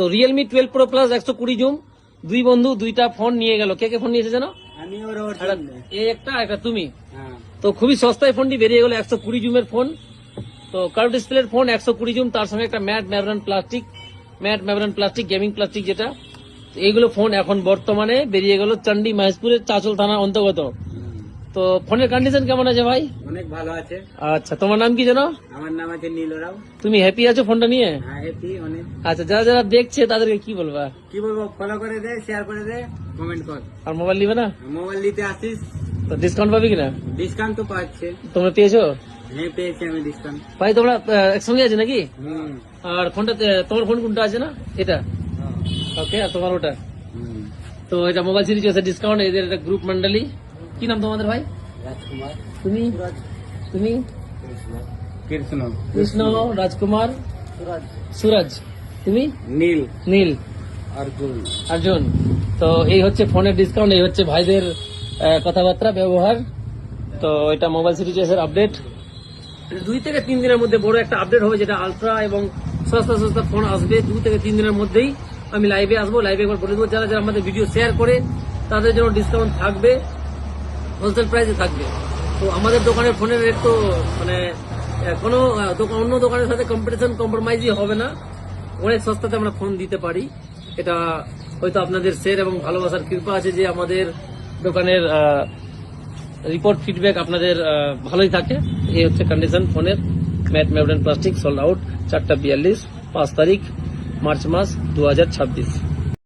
তো Realme 12 pro plus 120 zoom, দুই বন্ধু দুইটা ফোন নিয়ে গেল। কে কে ফোন নিয়েছে জানো? আমি ওর এই একটা একটা তুমি। তো খুবই সস্তায় ফোনটি বেরিয়ে গেল, 120 জুমের ফোন। তো কার্ভ ডিসপ্লের ফোন 120 জুম, তার সঙ্গে একটা matte membrane plastic gaming plastic যেটা। তো এইগুলো ফোন এখন বর্তমানে বেরিয়ে গেল চন্ডী মহেশপুরের চাচল থানা অন্তর্গত। তো ফোনের কন্ডিশন কেমন আছে ভাই? অনেক ভালো আছে। আচ্ছা, তোমার নাম কি জানো? আমার নাম আছে নীল রাও। তুমি হ্যাপি আছো ফোনটা নিয়ে? হ্যাঁ, হ্যাপি অনেক। আচ্ছা, যারা যারা দেখছে তাদেরকে কি বলবা? কি বলবো, ফলো করে দে, শেয়ার করে দে, কমেন্ট কর। আর মোবাইল নিবে না? মোবাইল নিতে আসিস তো ডিসকাউন্ট পাবে কিনা? ডিসকাউন্ট তো পাচ্ছে। তোমরা পেয়েছো? হ্যাঁ, পেয়েছি আমি ডিসকাউন্ট। ভাই তোমরা একসঙ্গে আছে নাকি? হুম। আর ফোনটা তোমার ফোন কোনটা আছে না? এটা ওকে, আর তোমার ওটা। তো এটা মোবাইল সিরিজ আছে ডিসকাউন্ট, এদের একটা গ্রুপ মন্ডলী। কি নাম তোমাদের ভাই? রাজকুমার। তুমি তুমি কৃষ্ণ। কৃষ্ণ, রাজকুমার, সুরজ। তুমি? নীল। নীল, অর্জুন। তো এই হচ্ছে ফোনের ডিসকাউন্ট, এই হচ্ছে ভাইদের কথাবার্তা ব্যবহার। তো এটা মোবাইল সিরিজের আপডেট। 2 থেকে 3 দিনের মধ্যে বড় একটা আপডেট হবে, যেটা আলট্রা এবং সস্তা সস্তা ফোন আসবে 2 থেকে 3 দিনের মধ্যেই। আমি লাইভে আসবো, লাইভে একবার বলে দেবো, যারা যারা আমাদের ভিডিও শেয়ার করে তাদের জন্য ডিসকাউন্ট থাকবে, হোলসেল প্রাইসে থাকবে। তো আমাদের দোকানের ফোনের রেট তো মানে কোনো অন্য দোকানের সাথে কম্প্রোমাইজই হবে না, অনেক সস্তাতে আমরা ফোন দিতে পারি। এটা হয়তো আপনাদের শেয়ার এবং ভালোবাসার কৃপা আছে যে আমাদের দোকানের রিপোর্ট ফিডব্যাক আপনাদের ভালোই থাকে। এই হচ্ছে কন্ডিশন ফোনের। Matte membrane plastic sold out 4টা 42, 5 তারিখ মার্চ মাস 2026।